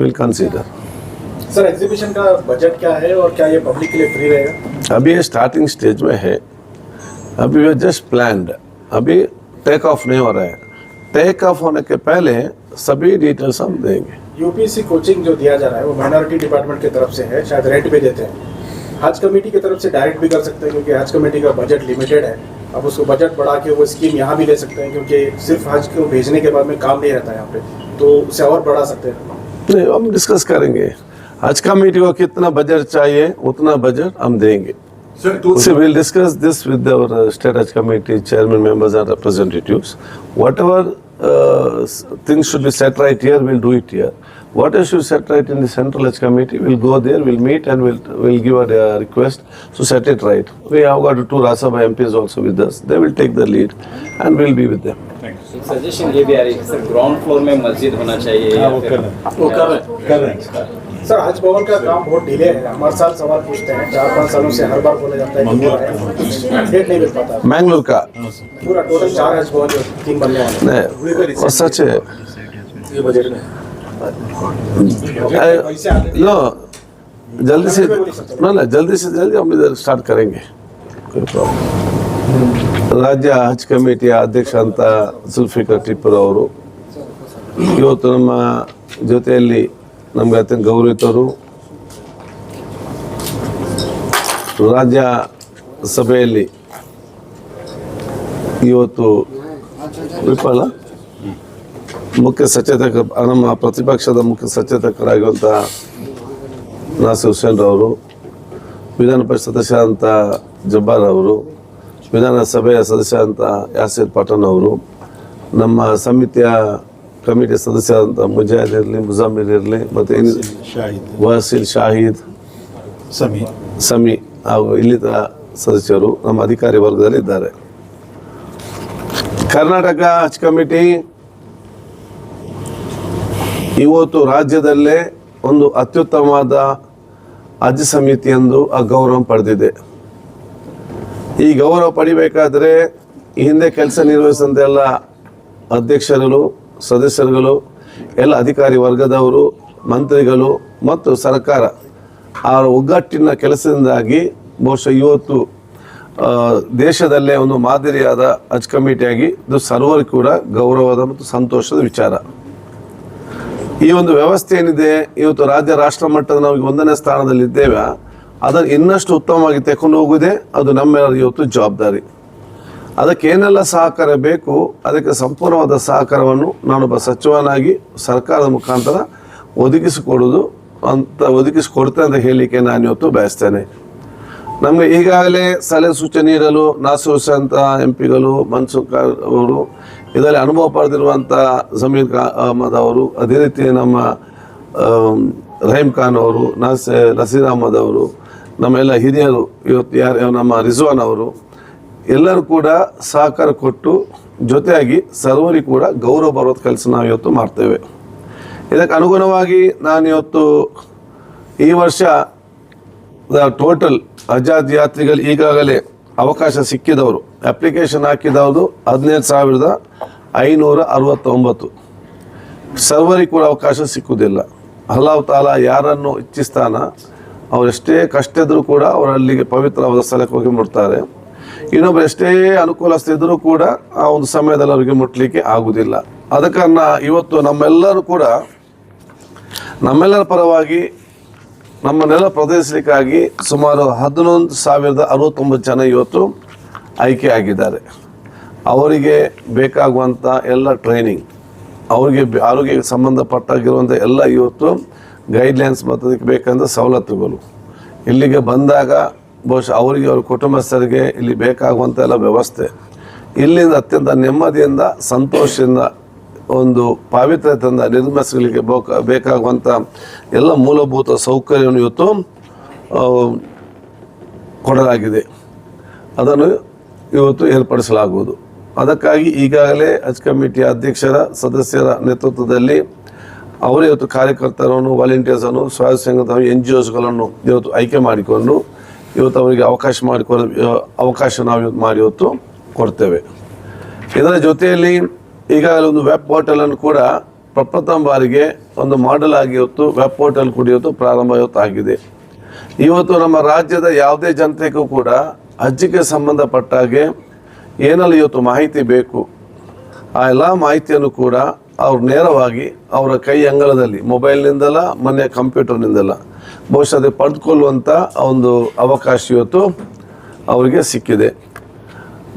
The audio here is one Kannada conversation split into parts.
Will consider. सर एग्जीबिशन का बजट क्या है और क्या ये पब्लिक के लिए फ्री रहेगा? अभी ये स्टार्टिंग स्टेज में है, अभी वे जस्ट प्लान्ड, अभी टेक ऑफ नहीं हो रहा है। टेक ऑफ होने के पहले सभी डिटेल्स हम देंगे। यूपीएससी कोचिंग जो दिया जा रहा है वो माइनॉरिटी डिपार्टमेंट की तरफ से है, शायद रेंट पे देते हैं। हज कमेटी की तरफ से डायरेक्ट भी कर सकते हैं क्योंकि हज कमेटी का बजट लिमिटेड है। अब उसको बजट बढ़ा के वो स्कीम यहाँ भी ले सकते हैं क्योंकि सिर्फ हज को भेजने के बाद में काम नहीं रहता है यहाँ पे, तो उसे और बढ़ा सकते हैं। नहीं, हम डिस्कस करेंगे हज कमेटी को कितना बजट चाहिए, उतना बजट हम देंगे। So we'll discuss this with our state Hajj committee chairman, members and representatives. Whatever things should be set right here, we'll do it here. Whatever should be set right in the central Hajj committee, we'll go there, we'll meet and we'll give a request to set it right. We have got 2 Rajya Sabha MPs also with us. They will take the lead and we'll be with them. Suggestion ये भी आ रही है सर, ग्राउंड फ्लोर में मस्जिद होना चाहिए। वो कर रहे हैं। सर हज भवन का काम बहुत डिले है, हमारे साथ सवाल पूछते हैं, 4-5 सालों से हर बार बोला जाता है कि हो रहा है, डेट नहीं मिल पाता। मैंगलोर का पूरा टोटल 4 हज भवन जो 3 बनने वाले हैं। नहीं, और सच है। ये बजट में लो जल्दी से जल्दी हम इधर स्टार्ट करेंगे, कोई प्रॉब्लम। ರಾಜ್ಯ ಹಜ್ ಕಮಿಟಿಯ ಅಧ್ಯಕ್ಷ ಅಂತ ಜುಲ್ಫಿಕರ್ ಟಿಪ್ಪರ್ ಅವರು ಇವತ್ತು ನಮ್ಮ ಜೊತೆಯಲ್ಲಿ ನಮಗೆ ಅತ್ಯಂತ ಗೌರವಿತರು, ರಾಜ್ಯ ಸಭೆಯಲ್ಲಿ ಇವತ್ತು ವಿಫಲ ಮುಖ್ಯ ಸಚೇತಕ, ನಮ್ಮ ಪ್ರತಿಪಕ್ಷದ ಮುಖ್ಯ ಸಚೇತಕರಾಗಿರುವಂಥ ನಾಸಿರ್ ಹುಸೇನ್ ಅವರು, ವಿಧಾನ ಪರಿಷತ್ ಸದಸ್ಯರಾದಂಥ ಜಬ್ಬಾರ್ ಅವರು, ವಿಧಾನಸಭೆಯ ಸದಸ್ಯರಾದಂಥ ಯಾಸಿರ್ ಪಠಾಣ್ ಅವರು, ನಮ್ಮ ಸಮಿತಿಯ ಕಮಿಟಿ ಸದಸ್ಯರಾದಂಥ ಮುಜಾಹಿದ್ ಇರಲಿ, ಮುಜಾಮಿರ್ ಇರಲಿ, ಮತ್ತು ವಸೀಲ್ ಶಾಹಿದ್, ಸಮಿ ಹಾಗೂ ಇಲ್ಲಿದ್ದ ಸದಸ್ಯರು ನಮ್ಮ ಅಧಿಕಾರಿ ವರ್ಗದಲ್ಲಿ ಇದ್ದಾರೆ. ಕರ್ನಾಟಕ ಹಜ್ ಕಮಿಟಿ ಇವತ್ತು ರಾಜ್ಯದಲ್ಲೇ ಒಂದು ಅತ್ಯುತ್ತಮವಾದ ಹಜ್ ಸಮಿತಿ ಎಂದು ಆ ಗೌರವ ಪಡೆದಿದೆ. ಈ ಗೌರವ ಪಡಿಬೇಕಾದ್ರೆ ಈ ಹಿಂದೆ ಕೆಲಸ ನಿರ್ವಹಿಸಿದಂಥ ಎಲ್ಲ ಅಧ್ಯಕ್ಷರುಗಳು, ಸದಸ್ಯರುಗಳು, ಎಲ್ಲ ಅಧಿಕಾರಿ ವರ್ಗದವರು, ಮಂತ್ರಿಗಳು ಮತ್ತು ಸರ್ಕಾರ ಆ ಒಗ್ಗಟ್ಟಿನ ಕೆಲಸದಿಂದಾಗಿ ಬಹುಶಃ ಇವತ್ತು ದೇಶದಲ್ಲೇ ಒಂದು ಮಾದರಿಯಾದ ಹಜ್ ಕಮಿಟಿಯಾಗಿ ಇದು ಸರ್ವರಿಗೂ ಕೂಡ ಗೌರವದ ಮತ್ತು ಸಂತೋಷದ ವಿಚಾರ. ಈ ಒಂದು ವ್ಯವಸ್ಥೆ ಏನಿದೆ ಇವತ್ತು ರಾಜ್ಯ ರಾಷ್ಟ್ರ ಮಟ್ಟದ ನಾವು 1ನೇ ಸ್ಥಾನದಲ್ಲಿದ್ದೇವೆ, ಅದನ್ನು ಇನ್ನಷ್ಟು ಉತ್ತಮವಾಗಿ ತೆಗೆದುಕೊಂಡು ಹೋಗುವುದೇ ಅದು ನಮ್ಮೆಲ್ಲರ ಇವತ್ತು ಜವಾಬ್ದಾರಿ. ಅದಕ್ಕೆ ಏನೆಲ್ಲ ಸಹಕಾರ ಬೇಕು ಅದಕ್ಕೆ ಸಂಪೂರ್ಣವಾದ ಸಹಕಾರವನ್ನು ನಾನೊಬ್ಬ ಸಚಿವನಾಗಿ ಸರ್ಕಾರದ ಮುಖಾಂತರ ಒದಗಿಸಿಕೊಡ್ತೇನೆ ಅಂತ ಹೇಳಲಿಕ್ಕೆ ನಾನು ಇವತ್ತು ಬಯಸ್ತೇನೆ. ನಮಗೆ ಈಗಾಗಲೇ ಸಲಹೆ ಸೂಚನೆ ನೀಡಲು ನಾಸಿರ್ ಹುಸೇನ್ ಅಂತ ಎಂಪಿಗಳು, ಮನ್ಸೂರ್ ಅವರು, ಇದರಲ್ಲಿ ಅನುಭವ ಪಡೆದಿರುವಂಥ ಜಮೀರ್ ಅಹಮದ್ ಅವರು, ಅದೇ ರೀತಿ ನಮ್ಮ ರಹೀಮ್ ಖಾನ್ ಅವರು, ನಸೀರ್ ಅಹಮದ್ ಅವರು, ನಮ್ಮೆಲ್ಲ ಹಿರಿಯರು, ಇವತ್ತು ನಮ್ಮ ರಿಜ್ವಾನ್ ಅವರು ಎಲ್ಲರೂ ಕೂಡ ಸಹಕಾರ ಕೊಟ್ಟು ಜೊತೆಯಾಗಿ ಸರ್ವರಿಗೂ ಕೂಡ ಗೌರವ ಬರೋದು ಕೆಲಸ ನಾವು ಇವತ್ತು ಮಾಡ್ತೇವೆ. ಇದಕ್ಕೆ ಅನುಗುಣವಾಗಿ ನಾನು ಇವತ್ತು ಈ ವರ್ಷ ಟೋಟಲ್ ಹಜ್ ಯಾತ್ರಿಗಳು ಈಗಾಗಲೇ ಅವಕಾಶ ಸಿಕ್ಕಿದವರು, ಅಪ್ಲಿಕೇಶನ್ ಹಾಕಿದವರು 17,569. ಸರ್ವರಿಗೂ ಕೂಡ ಅವಕಾಶ ಸಿಕ್ಕುವುದಿಲ್ಲ. ಅಲ್ಲಾಹ್ ತಾಲಾ ಯಾರನ್ನು ಇಚ್ಛಿಸ್ತಾನ ಅವರೆಷ್ಟೇ ಕಷ್ಟ ಇದ್ದರೂ ಕೂಡ ಅವರಲ್ಲಿಗೆ ಪವಿತ್ರವಾದ ಸ್ಥಳಕ್ಕೆ ಹೋಗಿ ಮುಟ್ತಾರೆ. ಇನ್ನೊಬ್ಬರು ಎಷ್ಟೇ ಅನುಕೂಲಸ್ಥಿದ್ರೂ ಕೂಡ ಆ ಒಂದು ಸಮಯದಲ್ಲಿ ಅವರಿಗೆ ಮುಟ್ಲಿಕ್ಕೆ ಆಗುವುದಿಲ್ಲ. ಆದ ಕಾರಣ ಇವತ್ತು ನಮ್ಮೆಲ್ಲರೂ ಕೂಡ ನಮ್ಮೆಲ್ಲರ ಪರವಾಗಿ ನಮ್ಮನ್ನೆಲ್ಲ ಪ್ರದರ್ಶಿಸಲಿಕ್ಕಾಗಿ ಸುಮಾರು 11,069 ಜನ ಇವತ್ತು ಆಯ್ಕೆ ಆಗಿದ್ದಾರೆ. ಅವರಿಗೆ ಬೇಕಾಗುವಂಥ ಎಲ್ಲ ಟ್ರೈನಿಂಗ್, ಅವರಿಗೆ ಆರೋಗ್ಯಕ್ಕೆ ಸಂಬಂಧಪಟ್ಟಾಗಿರುವಂಥ ಎಲ್ಲ ಇವತ್ತು ಗೈಡ್ಲೈನ್ಸ್ ಮತ್ತು ಅದಕ್ಕೆ ಬೇಕಂದ ಸವಲತ್ತುಗಳು ಇಲ್ಲಿಗೆ ಬಂದಾಗ ಬಹುಶಃ ಅವರಿಗೆ, ಅವ್ರ ಕುಟುಂಬಸ್ಥರಿಗೆ ಇಲ್ಲಿ ಬೇಕಾಗುವಂಥ ಎಲ್ಲ ವ್ಯವಸ್ಥೆ ಇಲ್ಲಿಂದ ಅತ್ಯಂತ ನೆಮ್ಮದಿಯಿಂದ, ಸಂತೋಷದಿಂದ, ಒಂದು ಪಾವಿತ್ರ್ಯತೆಯಿಂದ ನಿರ್ಮಿಸಲಿಕ್ಕೆ ಬೇಕಾಗುವಂಥ ಎಲ್ಲ ಮೂಲಭೂತ ಸೌಕರ್ಯವನ್ನು ಇವತ್ತು ಕೊಡಲಾಗಿದೆ. ಅದನ್ನು ಇವತ್ತು ಏರ್ಪಡಿಸಲಾಗುವುದು. ಅದಕ್ಕಾಗಿ ಈಗಾಗಲೇ ಹಜ್ ಕಮಿಟಿಯ ಅಧ್ಯಕ್ಷರ, ಸದಸ್ಯರ ನೇತೃತ್ವದಲ್ಲಿ ಅವರೇ ಇವತ್ತು ಕಾರ್ಯಕರ್ತರನ್ನು, ವಾಲಂಟಿಯರ್ಸನ್ನು, ಸ್ವಯಂ ಸಂಘದ NGOಸ್ಗಳನ್ನು ಇವತ್ತು ಆಯ್ಕೆ ಮಾಡಿಕೊಂಡು ಇವತ್ತು ಅವರಿಗೆ ಅವಕಾಶ ನಾವು ಇವತ್ತು ಮಾಡಿ ಇವತ್ತು ಕೊಡ್ತೇವೆ. ಇದರ ಜೊತೆಯಲ್ಲಿ ಈಗಾಗಲೇ ಒಂದು ವೆಬ್ ಪೋರ್ಟಲನ್ನು ಕೂಡ ಪ್ರಪ್ರಥಮ ಬಾರಿಗೆ ಒಂದು ಮಾಡೆಲ್ ಆಗಿ ಇವತ್ತು ವೆಬ್ ಪೋರ್ಟಲ್ ಕೂಡ ಇವತ್ತು ಪ್ರಾರಂಭ ಇವತ್ತು ಆಗಿದೆ. ಇವತ್ತು ನಮ್ಮ ರಾಜ್ಯದ ಯಾವುದೇ ಜನತೆಗೂ ಕೂಡ ಹಜ್ಜಿಗೆ ಸಂಬಂಧಪಟ್ಟ ಹಾಗೆ ಏನೆಲ್ಲ ಇವತ್ತು ಮಾಹಿತಿ ಬೇಕು ಆ ಎಲ್ಲ ಮಾಹಿತಿಯನ್ನು ಕೂಡ ಅವ್ರು ನೇರವಾಗಿ ಅವರ ಕೈ ಅಂಗಳದಲ್ಲಿ ಮೊಬೈಲ್ನಿಂದಲ್ಲ ಮನೆಯ ಕಂಪ್ಯೂಟರ್ನಿಂದಲ್ಲ ಬಹುಶಃ ಅದೇ ಪಡೆದುಕೊಳ್ಳುವಂಥ ಒಂದು ಅವಕಾಶ ಇವತ್ತು ಅವರಿಗೆ ಸಿಕ್ಕಿದೆ.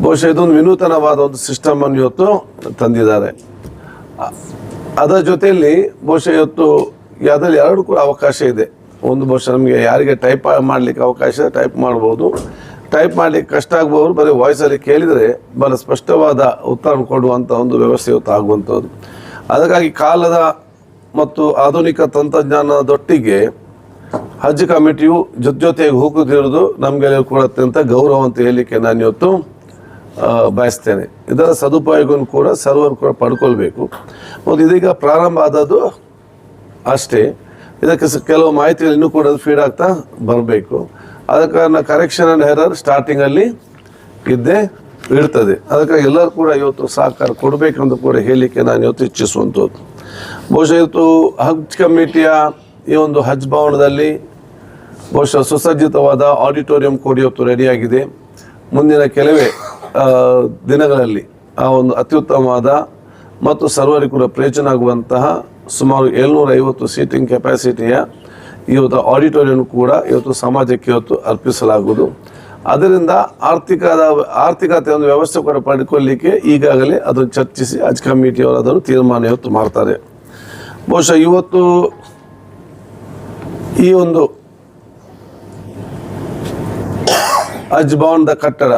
ಬಹುಶಃ ಇದೊಂದು ವಿನೂತನವಾದ ಒಂದು ಸಿಸ್ಟಮನ್ನು ಇವತ್ತು ತಂದಿದ್ದಾರೆ. ಅದರ ಜೊತೆಯಲ್ಲಿ ಬಹುಶಃ ಇವತ್ತು ಅದರಲ್ಲಿ ಎರಡು ಕೂಡ ಅವಕಾಶ ಇದೆ. ಒಂದು ಬಹುಶಃ ನಮಗೆ ಯಾರಿಗೆ ಟೈಪ್ ಮಾಡಲಿಕ್ಕೆ ಅವಕಾಶ ಟೈಪ್ ಮಾಡ್ಬೋದು, ಟೈಪ್ ಮಾಡಲಿಕ್ಕೆ ಕಷ್ಟ ಆಗ್ಬೋದು, ಬರೀ ವಾಯ್ಸಲ್ಲಿ ಕೇಳಿದರೆ ಬಹಳ ಸ್ಪಷ್ಟವಾದ ಉತ್ತರ ಕೊಡುವಂಥ ಒಂದು ವ್ಯವಸ್ಥೆ ಇವತ್ತು ಆಗುವಂಥದ್ದು. ಅದಕ್ಕಾಗಿ ಕಾಲದ ಮತ್ತು ಆಧುನಿಕ ತಂತ್ರಜ್ಞಾನದೊಟ್ಟಿಗೆ ಹಜ್ ಕಮಿಟಿಯು ಜೊತೆಗೆ ಹೋಗುತ್ತಿರುವುದು ನಮಗೆ ಕೂಡ ಅತ್ಯಂತ ಗೌರವ ಅಂತ ಹೇಳಲಿಕ್ಕೆ ನಾನು ಇವತ್ತು ಬಯಸ್ತೇನೆ. ಇದರ ಸದುಪಯೋಗವನ್ನು ಕೂಡ ಸರ್ವರು ಕೂಡ ಪಡ್ಕೊಳ್ಬೇಕು. ಮತ್ತು ಇದೀಗ ಪ್ರಾರಂಭ ಆದದ್ದು ಅಷ್ಟೇ, ಇದಕ್ಕೆ ಕೆಲವು ಮಾಹಿತಿಗಳು ಇನ್ನೂ ಕೂಡ ಫೀಡ್ ಆಗ್ತಾ ಬರಬೇಕು. ಆದ ಕಾರಣ ಕರೆಕ್ಷನ್ ಆ್ಯಂಡ್ ಎರರ್ ಸ್ಟಾರ್ಟಿಂಗಲ್ಲಿ ಇದ್ದೇ ಇರ್ತದೆ. ಅದಕ್ಕಾಗಿ ಎಲ್ಲರೂ ಕೂಡ ಇವತ್ತು ಸಹಕಾರ ಕೊಡಬೇಕಂತ ಕೂಡ ಹೇಳಲಿಕ್ಕೆ ನಾನು ಇವತ್ತು ಇಚ್ಛಿಸುವಂಥದ್ದು. ಬಹುಶಃ ಇವತ್ತು ಹಜ್ ಕಮಿಟಿಯ ಈ ಒಂದು ಹಜ್ ಭವನದಲ್ಲಿ ಬಹುಶಃ ಸುಸಜ್ಜಿತವಾದ ಆಡಿಟೋರಿಯಂ ಕೂಡ ಇವತ್ತು ರೆಡಿಯಾಗಿದೆ. ಮುಂದಿನ ಕೆಲವೇ ದಿನಗಳಲ್ಲಿ ಆ ಒಂದು ಅತ್ಯುತ್ತಮವಾದ ಮತ್ತು ಸರ್ವರಿಗೂ ಕೂಡ ಪ್ರಯೋಜನ ಆಗುವಂತಹ ಸುಮಾರು 750 ಸೀಟಿಂಗ್ ಕೆಪಾಸಿಟಿಯ ಇವತ್ತು ಆಡಿಟೋರಿಯಂ ಕೂಡ ಇವತ್ತು ಸಮಾಜಕ್ಕೆ ಇವತ್ತು ಅರ್ಪಿಸಲಾಗುವುದು. ಅದರಿಂದ ಆರ್ಥಿಕತೆ ಒಂದು ವ್ಯವಸ್ಥೆ ಕೂಡ ಪಡ್ಕೊಳ್ಳಿಕ್ಕೆ ಈಗಾಗಲೇ ಅದನ್ನು ಚರ್ಚಿಸಿ ಹಜ್ ಕಮಿಟಿಯವರು ಅದನ್ನು ತೀರ್ಮಾನ ಇವತ್ತು ಮಾಡ್ತಾರೆ. ಬಹುಶಃ ಇವತ್ತು ಈ ಒಂದು ಹಜ್ ಭವನದ ಕಟ್ಟಡ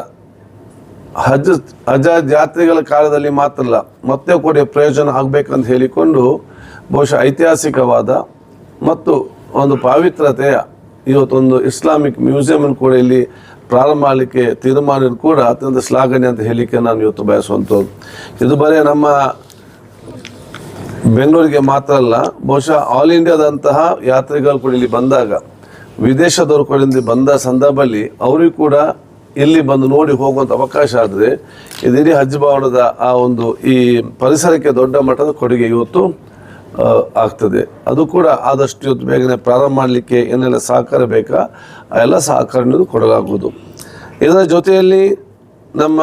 ಹಜ್ ಯಾತ್ರೆಗಳ ಕಾಲದಲ್ಲಿ ಮಾತ್ರ ಅಲ್ಲ, ಮತ್ತೆ ಕೂಡ ಪ್ರಯೋಜನ ಆಗಬೇಕಂತ ಹೇಳಿಕೊಂಡು ಬಹುಶಃ ಐತಿಹಾಸಿಕವಾದ ಮತ್ತು ಒಂದು ಪಾವಿತ್ರತೆಯ ಇವತ್ತೊಂದು ಇಸ್ಲಾಮಿಕ್ ಮ್ಯೂಸಿಯಂ ಕೂಡ ಇಲ್ಲಿ ಪ್ರಾರಂಭ ಮಾಡಲಿಕ್ಕೆ ತೀರ್ಮಾನ ಕೂಡ ಅತ್ಯಂತ ಶ್ಲಾಘನೀಯ ಅಂತ ಹೇಳಲಿಕ್ಕೆ ನಾನು ಇವತ್ತು ಬಯಸುವಂಥದ್ದು. ಇದು ಬರೀ ನಮ್ಮ ಬೆಂಗಳೂರಿಗೆ ಮಾತ್ರ ಅಲ್ಲ, ಬಹುಶಃ ಆಲ್ ಇಂಡಿಯಾದಂತಹ ಯಾತ್ರಿಗಳು ಕೂಡ ಇಲ್ಲಿ ಬಂದಾಗ, ವಿದೇಶದವರು ಕೂಡ ಇಲ್ಲಿ ಬಂದ ಸಂದರ್ಭದಲ್ಲಿ ಅವರಿಗೂ ಕೂಡ ಇಲ್ಲಿ ಬಂದು ನೋಡಿ ಹೋಗುವಂಥ ಅವಕಾಶ ಆದರೆ ಇದಿಡೀ ಹಜ್ ಭವನದ ಆ ಒಂದು ಈ ಪರಿಸರಕ್ಕೆ ದೊಡ್ಡ ಮಟ್ಟದ ಕೊಡುಗೆ ಇವತ್ತು ಆಗ್ತದೆ. ಅದು ಕೂಡ ಆದಷ್ಟು ಇವತ್ತು ಬೇಗನೆ ಪ್ರಾರಂಭ ಮಾಡಲಿಕ್ಕೆ ಏನೆಲ್ಲ ಸಹಕಾರ ಬೇಕಾ ಆ ಎಲ್ಲ ಸಹಕಾರವನ್ನು ಕೊಡಲಾಗುವುದು. ಇದರ ಜೊತೆಯಲ್ಲಿ ನಮ್ಮ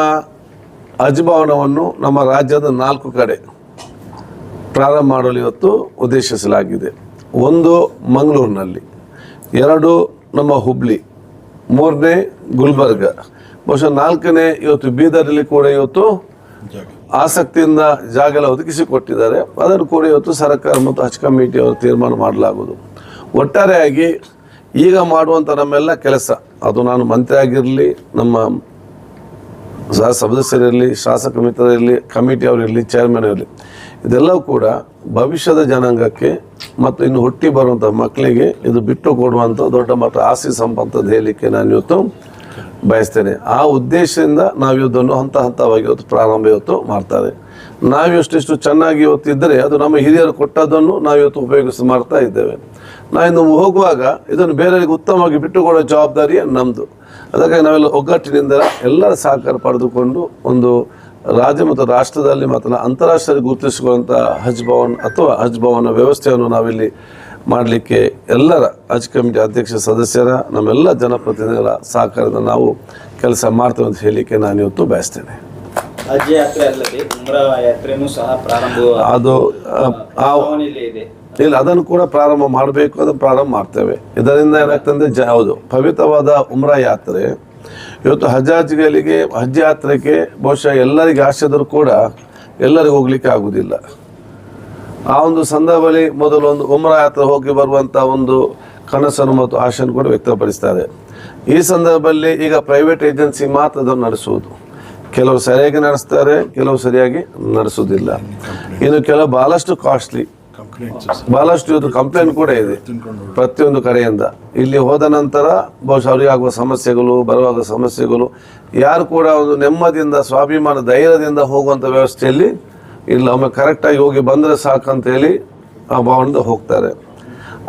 ಹಜ್ ಭವನವನ್ನು ನಮ್ಮ ರಾಜ್ಯದ 4 ಕಡೆ ಪ್ರಾರಂಭ ಮಾಡಲು ಇವತ್ತು ಉದ್ದೇಶಿಸಲಾಗಿದೆ. 1 ಮಂಗಳೂರಿನಲ್ಲಿ, 2 ನಮ್ಮ ಹುಬ್ಳಿ, 3ನೇ ಗುಲ್ಬರ್ಗ, ಬಹುಶಃ 4ನೇ ಇವತ್ತು ಬೀದರಲ್ಲಿ ಕೂಡ ಇವತ್ತು ಆಸಕ್ತಿಯಿಂದ ಜಾಗ ಎಲ್ಲ ಒದಗಿಸಿಕೊಟ್ಟಿದ್ದಾರೆ. ಅದನ್ನು ಕೂಡ ಇವತ್ತು ಸರ್ಕಾರ ಮತ್ತು ಹಜ್ ಕಮಿಟಿಯವರು ತೀರ್ಮಾನ ಮಾಡಲಾಗುವುದು. ಒಟ್ಟಾರೆಯಾಗಿ ಈಗ ಮಾಡುವಂಥ ನಮ್ಮೆಲ್ಲ ಕೆಲಸ, ಅದು ನಾನು ಮಂತ್ರಿ ಆಗಿರಲಿ, ನಮ್ಮ ಸದಸ್ಯರಿರಲಿ, ಶಾಸಕ ಮಿತ್ರರಿರಲಿ, ಕಮಿಟಿಯವರಿರಲಿ, ಚೇರ್ಮನ್ ಇರಲಿ, ಇದೆಲ್ಲವೂ ಕೂಡ ಭವಿಷ್ಯದ ಜನಾಂಗಕ್ಕೆ ಮತ್ತು ಇನ್ನು ಹುಟ್ಟಿ ಬರುವಂಥ ಮಕ್ಕಳಿಗೆ ಇದು ಬಿಟ್ಟು ಕೊಡುವಂಥ ದೊಡ್ಡ ಮಟ್ಟ ಆಸ್ತಿ ಸಂಪತ್ತದ ಹೇಳಲಿಕ್ಕೆ ನಾನು ಇವತ್ತು ಬಯಸ್ತೇನೆ. ಆ ಉದ್ದೇಶದಿಂದ ನಾವು ಇದನ್ನು ಹಂತವಾಗಿ ಇವತ್ತು ಪ್ರಾರಂಭ ಇವತ್ತು ಮಾಡ್ತಾರೆ. ನಾವು ಎಷ್ಟೆಷ್ಟು ಚೆನ್ನಾಗಿ ಇವತ್ತು ಇದ್ದರೆ ಅದು ನಮ್ಮ ಹಿರಿಯರು ಕೊಟ್ಟದ್ದನ್ನು ನಾವು ಇವತ್ತು ಉಪಯೋಗಿಸಿ ಮಾಡ್ತಾ ಇದ್ದೇವೆ. ನಾವಿನ್ನು ಹೋಗುವಾಗ ಇದನ್ನು ಬೇರೆಯವರಿಗೆ ಉತ್ತಮವಾಗಿ ಬಿಟ್ಟುಕೊಡೋ ಜವಾಬ್ದಾರಿ ನಮ್ಮದು. ಅದಕ್ಕಾಗಿ ನಾವೆಲ್ಲ ಒಗ್ಗಟ್ಟಿನಿಂದ ಎಲ್ಲರ ಸಹಕಾರ ಪಡೆದುಕೊಂಡು ಒಂದು ರಾಜ್ಯ ಮತ್ತು ರಾಷ್ಟ್ರದಲ್ಲಿ ಮತ್ತು ಅಂತಾರಾಷ್ಟ್ರೀಯ ಗುರುತಿಸಿಕೊಳ್ಳುವಂಥ ಹಜ್ ಭವನ್ ಅಥವಾ ಹಜ್ ಭವನ ವ್ಯವಸ್ಥೆಯನ್ನು ನಾವಿಲ್ಲಿ ಮಾಡಲಿಕ್ಕೆ ಎಲ್ಲರ ಹಜ್ ಕಮಿಟಿ ಅಧ್ಯಕ್ಷ ಸದಸ್ಯರ ನಮ್ಮೆಲ್ಲ ಜನಪ್ರತಿನಿಧಿಗಳ ಸಹಕಾರದ ನಾವು ಕೆಲಸ ಮಾಡ್ತೇವೆ ಅಂತ ಹೇಳಲಿಕ್ಕೆ ನಾನು ಇವತ್ತು ಬಯಸ್ತೇನೆ. ಹಜ್ ಯಾತ್ರೆ ಅಲ್ಲದೆ ಉಮ್ರಾ ಯಾತ್ರೆನೂ ಸಹ ಪ್ರಾರಂಭ ಅದು ಇದೆ. ಇಲ್ಲ, ಅದನ್ನು ಕೂಡ ಪ್ರಾರಂಭ ಮಾಡಬೇಕು, ಅದನ್ನು ಪ್ರಾರಂಭ ಮಾಡ್ತೇವೆ. ಇದರಿಂದ ಏನಾಗ್ತಂದ್ರೆ ಹೌದು, ಪವಿತ್ರವಾದ ಉಮ್ರಾ ಯಾತ್ರೆ ಇವತ್ತು ಹಜ್ ಯಾತ್ರೆಗೆ ಬಹುಶಃ ಎಲ್ಲರಿಗೆ ಆಸೆದರೂ ಕೂಡ ಎಲ್ಲರಿಗೂ ಹೋಗ್ಲಿಕ್ಕೆ ಆಗುವುದಿಲ್ಲ. ಆ ಒಂದು ಸಂದರ್ಭದಲ್ಲಿ ಮೊದಲು ಒಂದು ಉಮ್ರಾ ಯಾತ್ರೆ ಹೋಗಿ ಬರುವಂಥ ಒಂದು ಕನಸನ್ನು ಮತ್ತು ಆಶೆಯನ್ನು ಕೂಡ ವ್ಯಕ್ತಪಡಿಸ್ತಾರೆ. ಈ ಸಂದರ್ಭದಲ್ಲಿ ಈಗ ಪ್ರೈವೇಟ್ ಏಜೆನ್ಸಿ ಮಾತ್ರ ಅದನ್ನು ನಡೆಸುವುದು. ಕೆಲವರು ಸರಿಯಾಗಿ ನಡೆಸ್ತಾರೆ, ಕೆಲವು ಸರಿಯಾಗಿ ನಡೆಸುವುದಿಲ್ಲ. ಇನ್ನು ಕೆಲವು ಬಹಳಷ್ಟು ಕಾಸ್ಟ್ಲಿ, ಬಹಳಷ್ಟು ಇವತ್ತು ಕಂಪ್ಲೇಂಟ್ ಕೂಡ ಇದೆ ಪ್ರತಿಯೊಂದು ಕಡೆಯಿಂದ. ಇಲ್ಲಿ ಹೋದ ನಂತರ ಬಹುಶಃ ಅವರಿಗೆ ಆಗುವ ಸಮಸ್ಯೆಗಳು, ಬರುವಾಗ ಸಮಸ್ಯೆಗಳು, ಯಾರು ಕೂಡ ಒಂದು ನೆಮ್ಮದಿಯಿಂದ ಸ್ವಾಭಿಮಾನ ಧೈರ್ಯದಿಂದ ಹೋಗುವಂಥ ವ್ಯವಸ್ಥೆಯಲ್ಲಿ ಇಲ್ಲ. ಒಮ್ಮೆ ಕರೆಕ್ಟಾಗಿ ಹೋಗಿ ಬಂದರೆ ಸಾಕಂತೇಳಿ ಆ ಭವನದಿಂದ ಹೋಗ್ತಾರೆ.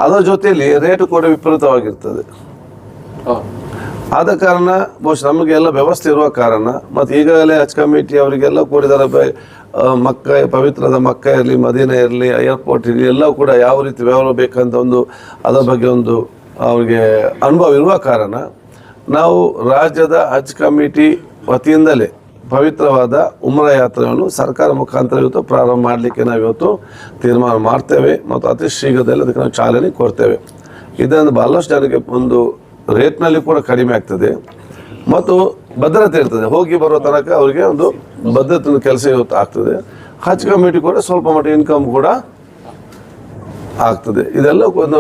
ಅದರ ಜೊತೆಯಲ್ಲಿ ರೇಟು ಕೂಡ ವಿಪರೀತವಾಗಿರ್ತದೆ. ಆದ ಕಾರಣ ಬಹುಶಃ ನಮಗೆಲ್ಲ ವ್ಯವಸ್ಥೆ ಇರುವ ಕಾರಣ ಮತ್ತು ಈಗಾಗಲೇ ಹಜ್ ಕಮಿಟಿ ಅವರಿಗೆಲ್ಲ ಕೂಡಿದ್ದಾರೆ. ಮಕ್ಕ ಪವಿತ್ರದ ಮಕ್ಕ ಇರಲಿ, ಮದೀನಾ ಇರಲಿ, ಏರ್ಪೋರ್ಟ್ ಇರಲಿ, ಎಲ್ಲ ಕೂಡ ಯಾವ ರೀತಿ ವ್ಯವಹಾರ ಬೇಕಂತ ಅದರ ಬಗ್ಗೆ ಅವರಿಗೆ ಅನುಭವ ಇರುವ ಕಾರಣ ನಾವು ರಾಜ್ಯದ ಹಜ್ ಕಮಿಟಿ ವತಿಯಿಂದಲೇ ಪವಿತ್ರವಾದ ಉಮ್ರಾ ಯಾತ್ರೆಯನ್ನು ಸರ್ಕಾರ ಮುಖಾಂತರ ಇವತ್ತು ಪ್ರಾರಂಭ ಮಾಡಲಿಕ್ಕೆ ನಾವು ಇವತ್ತು ತೀರ್ಮಾನ ಮಾಡ್ತೇವೆ ಮತ್ತು ಅತಿ ಶೀಘ್ರದಲ್ಲಿ ಅದಕ್ಕೆ ನಾವು ಚಾಲನೆ ಕೊಡ್ತೇವೆ. ಇದರಿಂದ ಬಹಳಷ್ಟು ಜನಕ್ಕೆ ಒಂದು ರೇಟ್ನಲ್ಲಿ ಕೂಡ ಕಡಿಮೆ ಆಗ್ತದೆ ಮತ್ತು ಭದ್ರತೆ ಇರ್ತದೆ. ಹೋಗಿ ಬರೋ ತನಕ ಅವರಿಗೆ ಒಂದು ಭದ್ರತೆ ಕೆಲಸ ಇವತ್ತು ಆಗ್ತದೆ. ಹಜ್ ಕಮಿಟಿ ಕೂಡ ಸ್ವಲ್ಪ ಮಟ್ಟಿಗೆ ಇನ್ಕಮ್ ಕೂಡ ಆಗ್ತದೆ. ಇದೆಲ್ಲ ಒಂದು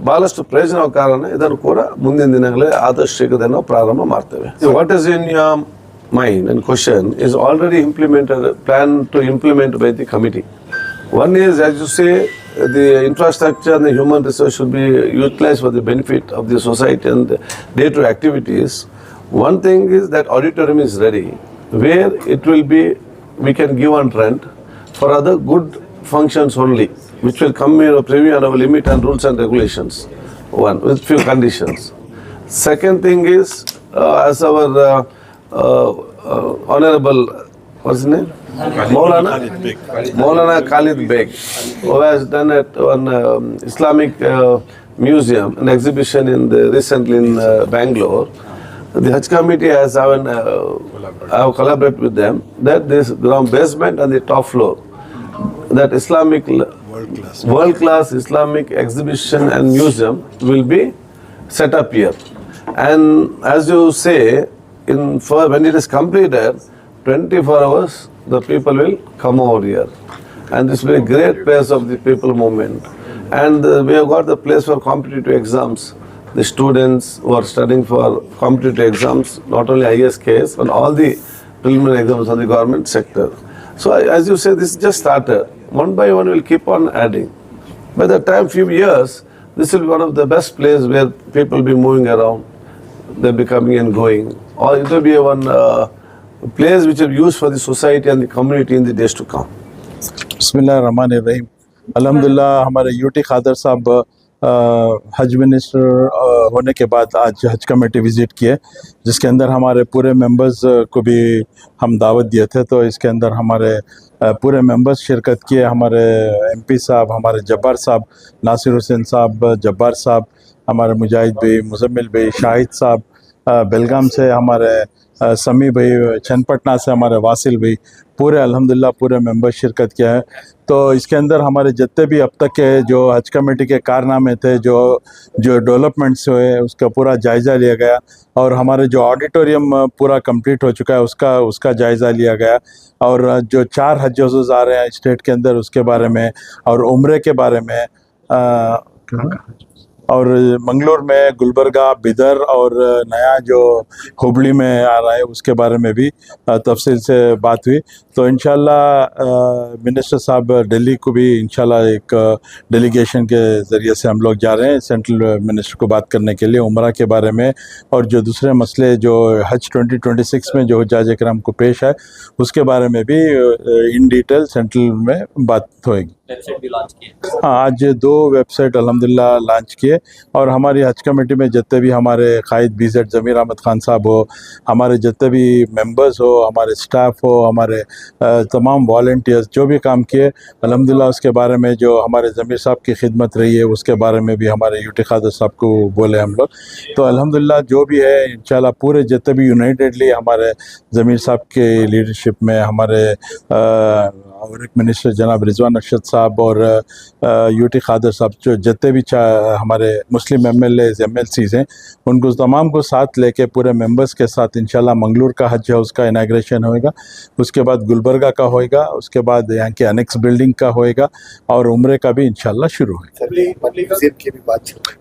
ಬಹಳಷ್ಟು ಪ್ರಯೋಜನ ಕಾರಣ ಇದನ್ನು ಕೂಡ ಮುಂದಿನ ದಿನಗಳಲ್ಲಿ ಆದಷ್ಟು ಶೀಘ್ರದಲ್ಲಿ ನಾವು ಪ್ರಾರಂಭ ಮಾಡ್ತೇವೆ. What is in your mind and question is already implemented, planned to implement by the committee. One is, as you say, the infrastructure and the human resource should be utilized for the benefit of the society and day-to-day activities. One thing is that auditorium is ready, where it will be, we can give on rent for other good functions only, which will come in a preview and our limit and rules and regulations. One, with few conditions. Second thing is, as our Honorable, what's his name? Maulana Khalid Beg, who has done at one Islamic museum, an exhibition recently in Bangalore. The Hajj committee has have collaborated with them that this ground basement and the top floor, that Islamic world-class Islamic exhibition and museum will be set up here. And as you say, when it is completed, 24 hours the people will come over here, and this will be a great place of the people movement. And we have got the place for competitive exams. The students who are studying for competitive exams, not only ISKS but all the preliminary exams on the government sector. So as you say, this just started. One by one we'll keep on adding. By the time few years, this will be one of the best places where people will be moving around. They're becoming and going, or it will be one place which will be used for the society and the community in the days to come. बिस्मिल्लाहिर्रहमानिर्रहीम। अल्हम्दुलिल्लाह हमारे यूटी खादर साहब हज मिनिस्टर होने के बाद आज हज कमेटी विज़िट किए, जिसके अंदर हमारे पूरे मेंबर्स को भी हम दावत दिए थे। तो इसके अंदर हमारे पूरे मेंबर्स शिरकत किए। हमारे एमपी साहब, हमारे जब्बार साहब, नासिर हुसैन साहब, जब्बार साहब, हमारे मुजाहिद भाई, मुजम्मिल भाई, शाहिद साहब, बेलगाम से हमारे समी भाई, चन्नपटना से हमारे वासिल भाई, पूरे अल्हम्दुलिल्लाह पूरे मेंबर शिरकत किया है। तो इसके अंदर हमारे जितने भी अब तक के जो हज कमेटी के कारनामे थे, जो डेवलपमेंट्स हुए, उसका पूरा जायज़ा लिया गया। और हमारे जो ऑडिटोरियम पूरा कंप्लीट हो चुका है उसका जायज़ा लिया गया। और जो 4 हज हजूज़ आ रहे हैं स्टेट के अंदर, उसके बारे में, और उम्रे के बारे में, और मंगलोर में, गुलबर्गा, बिदर और नया जो हुबली में आ रहा है उसके बारे में भी तफसील से बात हुई। तो इंशाल्लाह मिनिस्टर साहब दिल्ली को भी इंशाल्लाह एक डेलीगेशन के ज़रिए से हम लोग जा रहे हैं सेंट्रल मिनिस्टर को बात करने के लिए उम्रा के बारे में, और जो दूसरे मसले जो हज 2026 में जो हुज्जाज इकराम को पेश है उसके बारे में भी इन डिटेल सेंट्रल में बात होएगी। हाँ, आज 2 वेबसाइट अल्हम्दुलिल्लाह लॉन्च किए। और हमारी हज कमेटी में जितने भी हमारे कायद BZ ज़मीर अहमद खान साहब हो, हमारे जितने भी मेंबर्स हो, हमारे स्टाफ हो, हमारे तमाम वॉलंटियर्स जो भी काम किए अल्हम्दुलिल्लाह, उसके बारे में जो हमारे ज़मीर साहब की खिदमत रही है उसके बारे में भी हमारे यूटी खादर साहब को बोले हम लोग। तो अल्हम्दुलिल्लाह जो भी है इंशाल्लाह पूरे जितने भी यूनाइटेडली हमारे ज़मीर साहब के लीडरशिप में, हमारे और एक मिनिस्टर जनाब रिजवान अरशद साहब और यूटी खादर साहब, जो जितने भी हमारे मुस्लिम MLAs MLCs हैं, उनको तमाम को साथ लेके पूरे मेंबर्स के साथ इंशाल्लाह मंगलूर का हज हाउस का इनाग्रेशन होएगा, उसके बाद गुलबर्गा का होएगा, उसके बाद यहाँ के अनेक्स बिल्डिंग का होएगा, और उम्रे का भी इंशाल्लाह शुरू होएगा।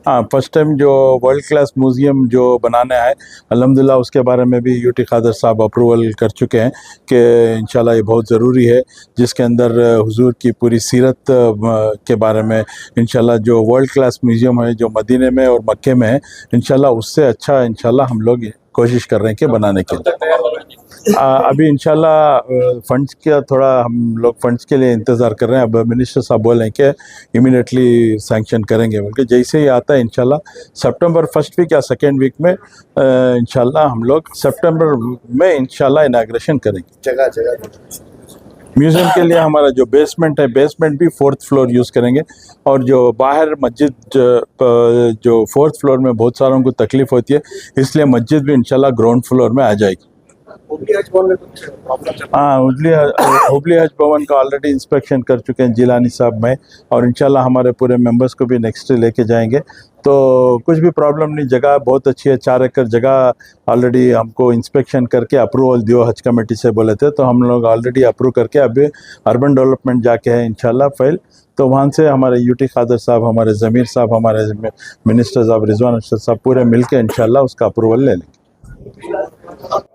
हाँ, फर्स्ट टाइम जो वर्ल्ड क्लास म्यूज़ियम जो बनाने आए अल्हम्दुलिल्लाह, उसके बारे में भी यूटी खादर साहब अप्रूवल कर चुके हैं कि इंशाल्लाह ये बहुत ज़रूरी है, जिसके अंदर हुजूर की पूरी सीरत के बारे में इंशाल्लाह जो वर्ल्ड क्लास म्यूज़ियम है जो मदीने में और मक्के में है, इंशाल्लाह उससे अच्छा इंशाल्लाह हम लोग कोशिश कर रहे हैं कि बनाने के लिए। अभी इंशाल्लाह फंड्स का थोड़ा हम लोग फंड्स के लिए इंतज़ार कर रहे हैं। अब मिनिस्टर साहब बोल रहे हैं कि इमीडिएटली सैंक्शन करेंगे, बल्कि जैसे ही आता है इंशाल्लाह सितंबर फर्स्ट वीक या सेकेंड वीक में इंशाल्लाह हम लोग सितंबर में इंशाल्लाह इनाग्रेशन करेंगे। जगह म्यूज़ियम के लिए हमारा जो बेसमेंट है, बेसमेंट भी 4th फ्लोर यूज़ करेंगे, और जो बाहर मस्जिद जो 4th फ्लोर में बहुत सारों को तकलीफ़ होती है, इसलिए मस्जिद भी इंशाल्लाह ग्राउंड फ्लोर में आ जाएगी। हुबली हज भवन में कुछ प्रॉब्लम चल हाँ, हुबली हज भवन का ऑलरेडी इंस्पेक्शन कर चुके हैं जिलानी साहब में, और इंशाल्लाह हमारे पूरे मेंबर्स को भी नेक्स्ट लेके जाएंगे। तो कुछ भी प्रॉब्लम नहीं, जगह बहुत अच्छी है, 4 एकड़ जगह ऑलरेडी हमको इंस्पेक्शन करके अप्रूवल दियो हज कमेटी से बोले थे, तो हम लोग ऑलरेडी अप्रूव करके अभी अर्बन डेवलपमेंट जाके है इंशाल्लाह फाइल, तो वहाँ से हमारे यूटी खादर साहब, हमारे ज़मीर साहब, हमारे मिनिस्टर साहब रिजवान अरशद साहब पूरे मिल के इंशाल्लाह उसका अप्रूवल ले लेंगे।